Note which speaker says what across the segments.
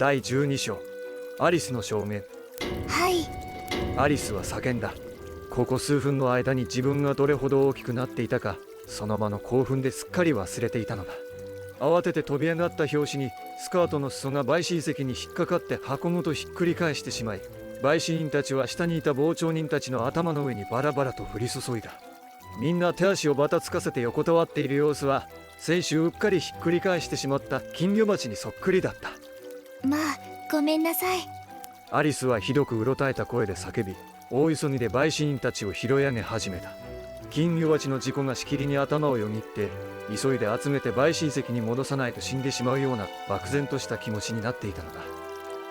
Speaker 1: 第12章アリスの証明。
Speaker 2: はい。
Speaker 1: アリスは叫んだ。ここ数分の間に自分がどれほど大きくなっていたか、その場の興奮ですっかり忘れていたのだ。慌てて飛び上がった拍子にスカートの裾が陪審席に引っかかって箱ごとひっくり返してしまい、陪審員たちは下にいた傍聴人たちの頭の上にバラバラと降り注いだ。みんな手足をバタつかせて横たわっている様子は、先週うっかりひっくり返してしまった金魚鉢にそっくりだった。
Speaker 2: まあ、ごめんなさい。
Speaker 1: アリスはひどくうろたえた声で叫び、大急ぎで陪審員たちを拾い上げ始めた。金魚鉢の事故がしきりに頭をよぎって、急いで集めて陪審席に戻さないと死んでしまうような漠然とした気持ちになっていたのだ。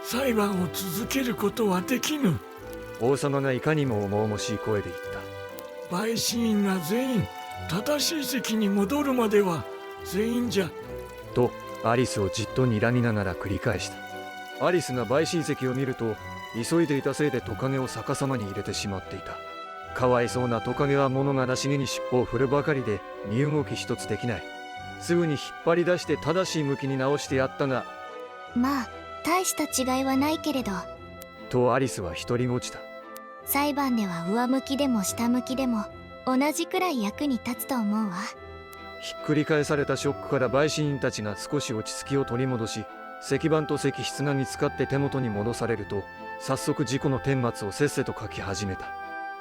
Speaker 3: 裁判を続けることはできぬ。
Speaker 1: 王様がいかにも重々しい声で言った。
Speaker 3: 陪審員が全員正しい席に戻るまでは全員じゃ。
Speaker 1: とアリスをじっと睨みながら繰り返した。アリスが陪審席を見ると、急いでいたせいでトカゲを逆さまに入れてしまっていた。かわいそうなトカゲは物悲しげに尻尾を振るばかりで身動き一つできない。すぐに引っ張り出して正しい向きに直してやったが、
Speaker 2: まあ、大した違いはないけれど。
Speaker 1: とアリスは独り落ちた。
Speaker 2: 裁判では上向きでも下向きでも同じくらい役に立つと思うわ。
Speaker 1: ひっくり返されたショックから陪審員たちが少し落ち着きを取り戻し、石板と石筆が見つかって手元に戻されると、早速事故の顛末をせっせと書き始めた。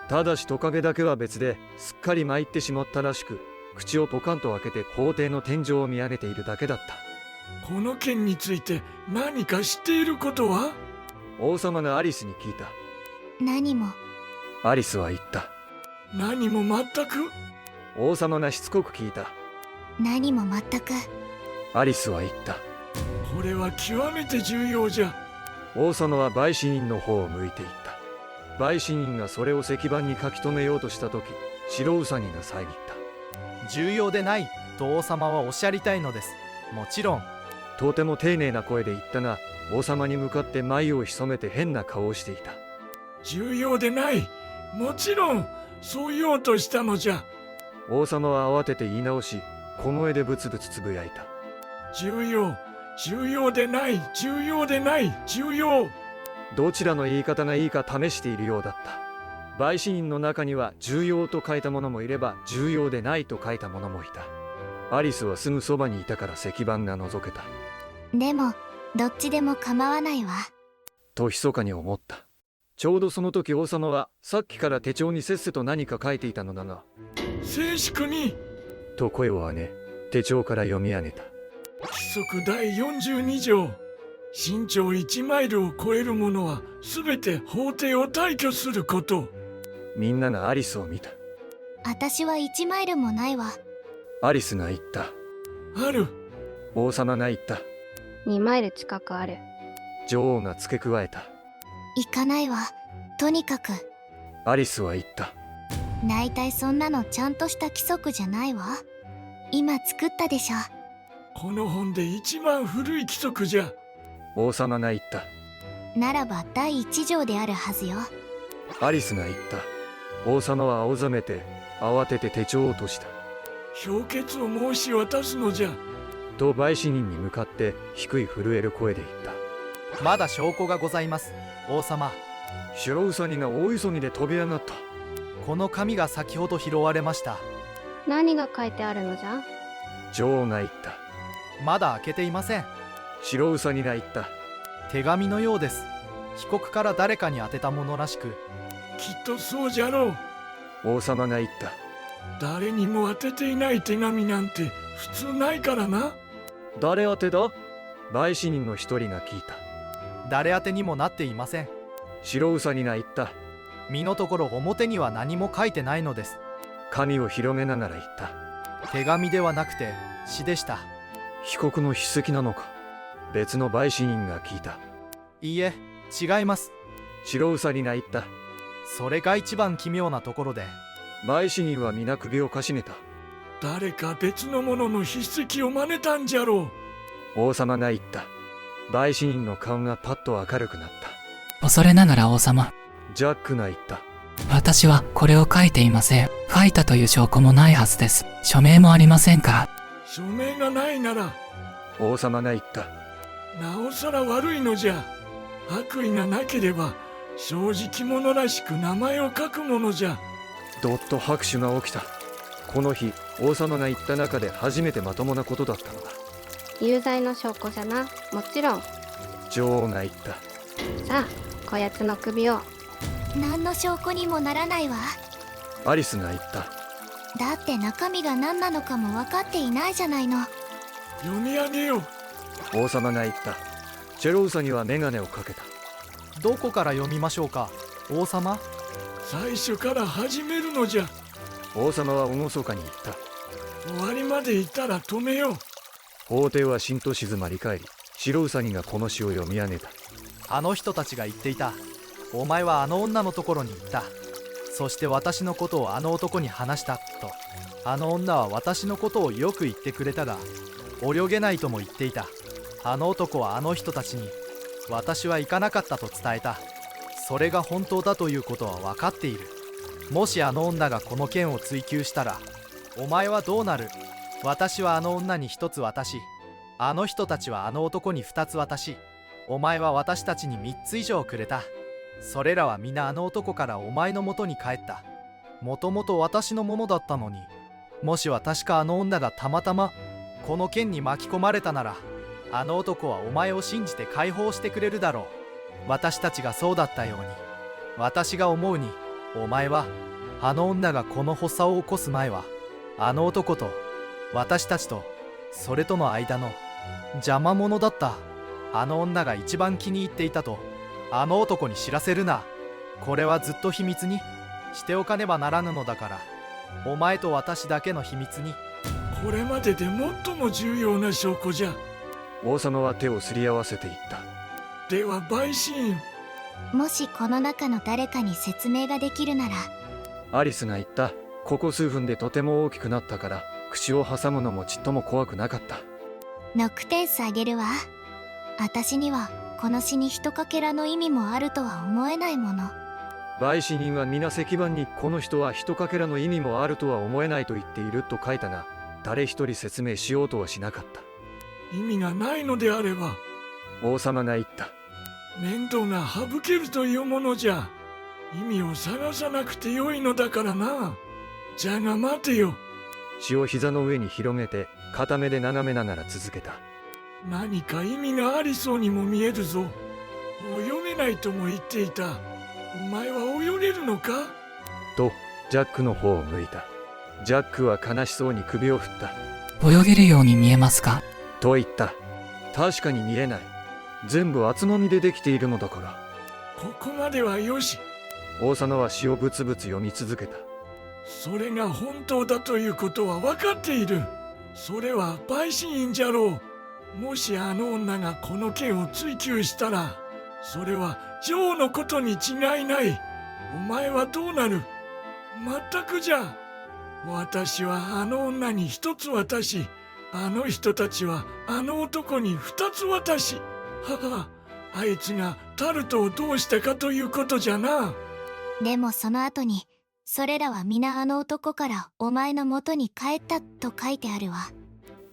Speaker 1: ただしトカゲだけは別ですっかり参ってしまったらしく、口をポカンと開けて法廷の天井を見上げているだけだった。
Speaker 3: この件について何か知っていることは？
Speaker 1: 王様がアリスに聞いた。
Speaker 2: 何も。
Speaker 1: アリスは言った。
Speaker 3: 何も全く？
Speaker 1: 王様がしつこく聞いた。
Speaker 2: 何も全く。
Speaker 1: アリスは言った。
Speaker 3: これは極めて重要じゃ。
Speaker 1: 王様は陪審員の方を向いていった。陪審員がそれを石板に書き留めようとした時、白ウサギが遮った。
Speaker 4: 重要でないと王様はおっしゃりたいのです。もちろん。
Speaker 1: とても丁寧な声で言ったが、王様に向かって眉を潜めて変な顔をしていた。
Speaker 3: 重要でない。もちろんそう言おうとしたのじゃ。
Speaker 1: 王様は慌てて言い直し、小声でブツブツつぶやいた。
Speaker 3: 重要、重要でない、重要でない、重要。
Speaker 1: どちらの言い方がいいか試しているようだった。陪審員の中には重要と書いた者もいれば重要でないと書いた者もいた。アリスはすぐそばにいたから石板が覗けた。
Speaker 2: でも、どっちでも構わないわ。
Speaker 1: と密かに思った。ちょうどその時王様はさっきから手帳にせっせと何か書いていたのだが、
Speaker 3: 静粛に
Speaker 1: と声を上げ、手帳から読み上げた。
Speaker 3: 規則第42条。身長1マイルを超える者はすべて法廷を退去すること。
Speaker 1: みんながアリスを見た。
Speaker 2: 私は1マイルもないわ。
Speaker 1: アリスが言った。
Speaker 3: ある。
Speaker 1: 王様が言った。
Speaker 5: 2マイル近くある。
Speaker 1: 女王が付け加えた。
Speaker 2: 行かないわ。とにかく。
Speaker 1: アリスは言った。
Speaker 2: 大体そんなのちゃんとした規則じゃないわ。今作ったでしょ。
Speaker 3: この本で一番古い規則じゃ。
Speaker 1: 王様が言った。
Speaker 2: ならば第1条であるはずよ。
Speaker 1: アリスが言った。王様は青ざめて慌てて手帳を閉じた。
Speaker 3: 評決を申し渡すのじゃ。
Speaker 1: と陪審員に向かって低い震える声で言った。
Speaker 4: まだ証拠がございます、王様。
Speaker 1: 白ウサギが大急ぎで飛び上がった。
Speaker 4: この紙が先ほど拾われました。
Speaker 5: 何が書いてあるのじゃ？
Speaker 1: 女王が言った。
Speaker 4: まだ開けていません。
Speaker 1: 白ウサギが言った。
Speaker 4: 手紙のようです。被告から誰かに宛てたものらしく。
Speaker 3: きっとそうじゃろう。
Speaker 1: 王様が言った。
Speaker 3: 誰にも宛てていない手紙なんて普通ないからな。
Speaker 1: 誰宛てだ？陪審員の一人が聞いた。
Speaker 4: 誰宛てにもなっていません。
Speaker 1: 白ウサギが言った。
Speaker 4: 身のところ表には何も書いてないのです。
Speaker 1: 紙を広げながら言った。
Speaker 4: 手紙ではなくて詩でした。
Speaker 1: 被告の筆跡なのか？別の陪審員が聞いた。
Speaker 4: いいえ、違います。
Speaker 1: 白ウサギが言った。
Speaker 4: それが一番奇妙なところで。
Speaker 1: 陪審員は皆首をかしげた。
Speaker 3: 誰か別の者の筆跡を真似たんじゃろ
Speaker 1: う。王様が言った。陪審員の顔がパッと明るくなった。
Speaker 6: 恐れながら王様。
Speaker 1: ジャックが言った。
Speaker 6: 私はこれを書いていません。書いたという証拠もないはずです。署名もありませんから。
Speaker 3: 署名がないなら。
Speaker 1: 王様が言った。
Speaker 3: なおさら悪いのじゃ。悪意がなければ正直者らしく名前を書くものじゃ。
Speaker 1: どっと拍手が起きた。この日王様が言った中で初めてまともなことだったのだ。
Speaker 5: 有罪の証拠じゃな。もちろん。
Speaker 1: 女王が言った。
Speaker 5: さあ、こやつの首を。
Speaker 2: 何の証拠にもならないわ。
Speaker 1: アリスが言った。
Speaker 2: だって中身が何なのかも分かっていないじゃないの。
Speaker 3: 読み上げよう。
Speaker 1: 王様が言った。チェロウサギは眼鏡をかけた。
Speaker 4: どこから読みましょうか、王様。
Speaker 3: 最初から始めるのじゃ。
Speaker 1: 王様は厳かに言った。
Speaker 3: 終わりまでいたら止めよう。
Speaker 1: 法廷はしんと静まり返り、白ウサギがこの詩を読み上げた。
Speaker 4: あの人たちが言っていた。お前はあの女のところに行った。そして私のことをあの男に話したと。あの女は私のことをよく言ってくれたが、泳げないとも言っていた。あの男はあの人たちに、私は行かなかったと伝えた。それが本当だということは分かっている。もしあの女がこの件を追求したら、お前はどうなる。私はあの女に一つ渡し、あの人たちはあの男に二つ渡し、お前は私たちに三つ以上くれた。それらは皆あの男からお前のもとに帰った。もともと私のものだったのに、もし私かあの女がたまたまこの件に巻き込まれたなら、あの男はお前を信じて解放してくれるだろう。私たちがそうだったように、私が思うに、お前はあの女がこの発作を起こす前は、あの男と私たちとそれとの間の邪魔者だった。あの女が一番気に入っていたとあの男に知らせるな。これはずっと秘密にしておかねばならぬのだから、お前と私だけの秘密に。
Speaker 3: これまでで最も重要な証拠じゃ。
Speaker 1: 王様は手をすり合わせていった。
Speaker 3: では陪審員。
Speaker 2: もしこの中の誰かに説明ができるなら。
Speaker 1: アリスが言った。ここ数分でとても大きくなったから、口を挟むのもちっとも怖くなかった。
Speaker 2: 6点数あげるわ。私にはこの詩に一かけらの意味もあるとは思えないもの。
Speaker 1: 陪審員は皆石板にこの人は一かけらの意味もあるとは思えないと言っていると書いたが、誰一人説明しようとはしなかった。
Speaker 3: 意味がないのであれば、
Speaker 1: 王様が言った。
Speaker 3: 面倒が省けるというものじゃ。意味を探さなくてよいのだからな。じゃが待てよ。
Speaker 1: 詩を膝の上に広げて片目で眺めながら続けた。
Speaker 3: 何か意味がありそうにも見えるぞ。泳げないとも言っていた。お前は泳げるのか？
Speaker 1: とジャックの方を向いた。ジャックは悲しそうに首を振った。
Speaker 6: 泳げるように見えますか？
Speaker 1: と言った。確かに見えない。全部厚紙でできているのだから。
Speaker 3: ここまではよし。
Speaker 1: 王様は詩をブツブツ読み続けた。
Speaker 3: それが本当だということは分かっている。それは陪審員じゃろう。もしあの女がこの件を追求したら、それは女王のことに違いない。お前はどうなる？全くじゃ。私はあの女に一つ渡し、あの人たちはあの男に二つ渡し。はは、あいつがタルトをどうしたかということじゃな。
Speaker 2: でもその後に、それらは皆あの男からお前の元に帰ったと書いてあるわ。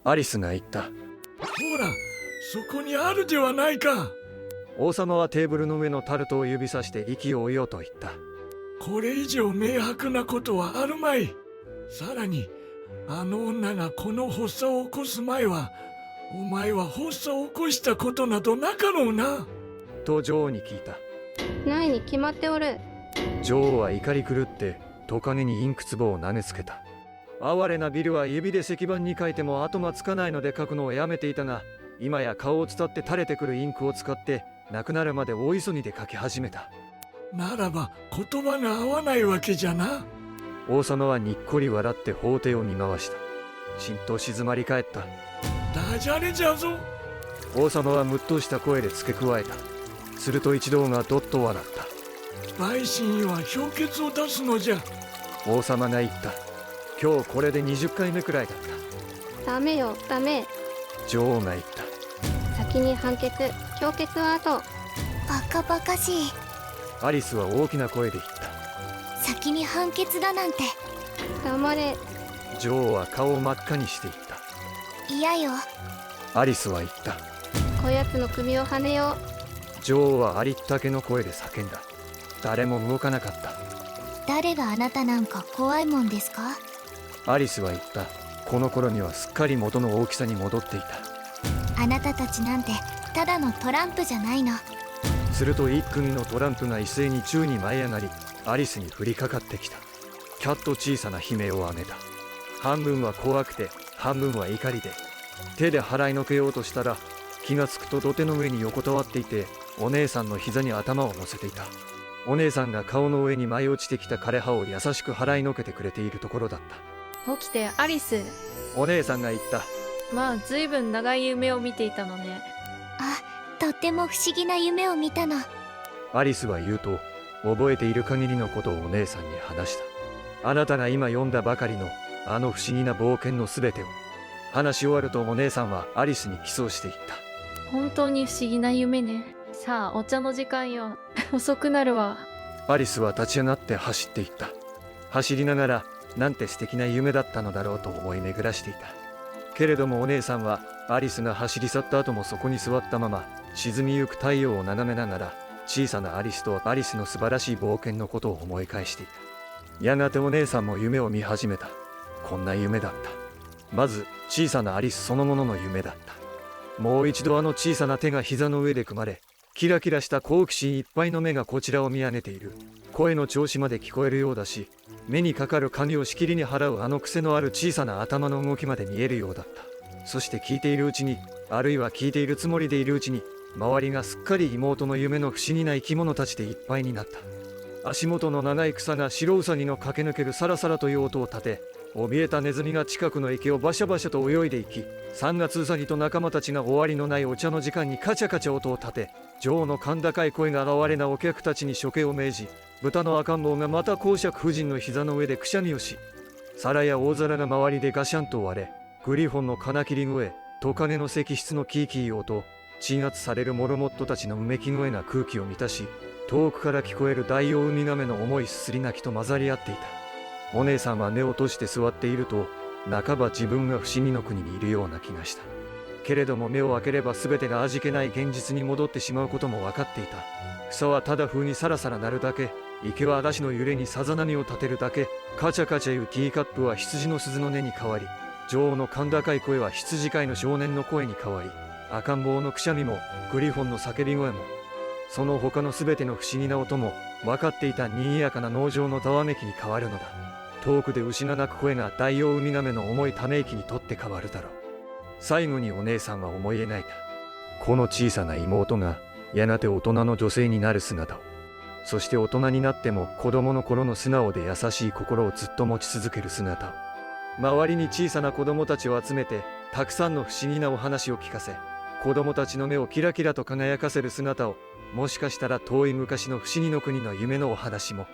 Speaker 1: アリスが言った。
Speaker 3: ほら、そこにあるではないか。
Speaker 1: 王様はテーブルの上のタルトを指さして息を追いようと言った。
Speaker 3: これ以上明白なことはあるまい。さらに、あの女がこの発作を起こす前は、お前は発作を起こしたことなどなかろうな。
Speaker 1: と女王に聞いた。
Speaker 5: ないに決まっておる。
Speaker 1: 女王は怒り狂ってトカゲにインク壺を投げつけた。哀れなビルは指で石板に書いても後がつかないので書くのをやめていたが、今や顔を伝って垂れてくるインクを使ってなくなるまで大急ぎで書き始めた。
Speaker 3: ならば言葉が合わないわけじゃな。
Speaker 1: 王様はにっこり笑って法廷を見回した。しんと静まり返った。
Speaker 3: ダジャレじゃぞ。
Speaker 1: 王様はむっとした声で付け加えた。すると一同がどっと笑った。
Speaker 3: 陪審員は評決を出すのじゃ。
Speaker 1: 王様が言った。今日これで20回目くらいだった。
Speaker 5: ダメよ、ダメ。
Speaker 1: 女王が言った。
Speaker 5: 先に判決、評決は後。
Speaker 2: バカバカしい。
Speaker 1: アリスは大きな声で言った。
Speaker 2: 先に判決だなんて。
Speaker 5: 黙れ。
Speaker 1: 女王は顔を真っ赤にして言った。
Speaker 2: 嫌よ。
Speaker 1: アリスは言った。
Speaker 5: こやつの首をはねよ
Speaker 1: 女王はありったけの声で叫んだ。誰も動かなかった。
Speaker 2: 誰があなたなんか怖いもんですか？
Speaker 1: アリスは言った。この頃にはすっかり元の大きさに戻っていた。
Speaker 2: あなたたちなんてただのトランプじゃないの。
Speaker 1: すると一組のトランプが一斉に宙に舞い上がり、アリスに降りかかってきた。キャッと小さな悲鳴を上げた。半分は怖くて半分は怒りで、手で払いのけようとしたら、気がつくと土手の上に横たわっていて、お姉さんの膝に頭を乗せていた。お姉さんが顔の上に舞い落ちてきた枯葉を優しく払いのけてくれているところだった。
Speaker 7: 起きて、アリス。
Speaker 1: お姉さんが言った。
Speaker 7: まあ、ずいぶん長い夢を見ていたのね。
Speaker 2: あ、とっても不思議な夢を見たの。
Speaker 1: アリスは言うと、覚えている限りのことをお姉さんに話した。あなたが今読んだばかりのあの不思議な冒険のすべてを。話し終わるとお姉さんはアリスにキスをしていった。
Speaker 7: 本当に不思議な夢ね。さあ、お茶の時間よ。遅くなるわ。
Speaker 1: アリスは立ち上がって走っていった。走りながら、なんて素敵な夢だったのだろうと思い巡らしていた。けれどもお姉さんはアリスが走り去った後もそこに座ったまま、沈みゆく太陽を眺めながら、小さなアリスとアリスの素晴らしい冒険のことを思い返していた。やがてお姉さんも夢を見始めた。こんな夢だった。まず小さなアリスそのものの夢だった。もう一度あの小さな手が膝の上で組まれ、キラキラした好奇心いっぱいの目がこちらを見上げている。声の調子まで聞こえるようだし、目にかかる影をしきりに払うあの癖のある小さな頭の動きまで見えるようだった。そして聞いているうちに、あるいは聞いているつもりでいるうちに、周りがすっかり妹の夢の不思議な生き物たちでいっぱいになった。足元の長い草が白ウサギの駆け抜けるサラサラという音を立て、怯えたネズミが近くの池をバシャバシャと泳いでいき、3月ウサギと仲間たちが終わりのないお茶の時間にカチャカチャ音を立て、女王の甲高い声が哀れなお客たちに処刑を命じ、豚の赤ん坊がまた公爵夫人の膝の上でくしゃみをし、皿や大皿が周りでガシャンと割れ、グリフォンの金切り声、トカゲの石室のキーキー音、鎮圧されるモルモットたちのうめき声が空気を満たし、遠くから聞こえるダイオウミガメの重いすすり泣きと混ざり合っていた。お姉さんは目を閉じて座っていると、半ば自分が不思議の国にいるような気がした。けれども目を開ければ全てが味気ない現実に戻ってしまうことも分かっていた。草はただ風にサラサラ鳴るだけ、池は嵐の揺れにさざ波を立てるだけ、カチャカチャいうティーカップは羊の鈴の音に変わり、女王の甲高い声は羊飼いの少年の声に変わり、赤ん坊のくしゃみもグリフォンの叫び声も、その他の全ての不思議な音も分かっていた賑やかな農場のたわめきに変わるのだ。遠くで牛が鳴く声がダイオウミガメの重いため息にとって変わるだろう。最後にお姉さんは思い描いた。この小さな妹がやがて大人の女性になる姿を、そして大人になっても子供の頃の素直で優しい心をずっと持ち続ける姿を。周りに小さな子供たちを集めてたくさんの不思議なお話を聞かせ、子供たちの目をキラキラと輝かせる姿を、もしかしたら遠い昔の不思議の国の夢のお話も、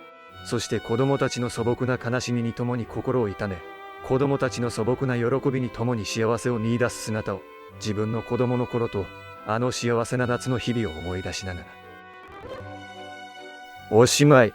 Speaker 1: そして子供たちの素朴な悲しみに共に心を痛め、子供たちの素朴な喜びに共に幸せを見出す姿を、自分の子供の頃とあの幸せな夏の日々を思い出しながら。おしまい。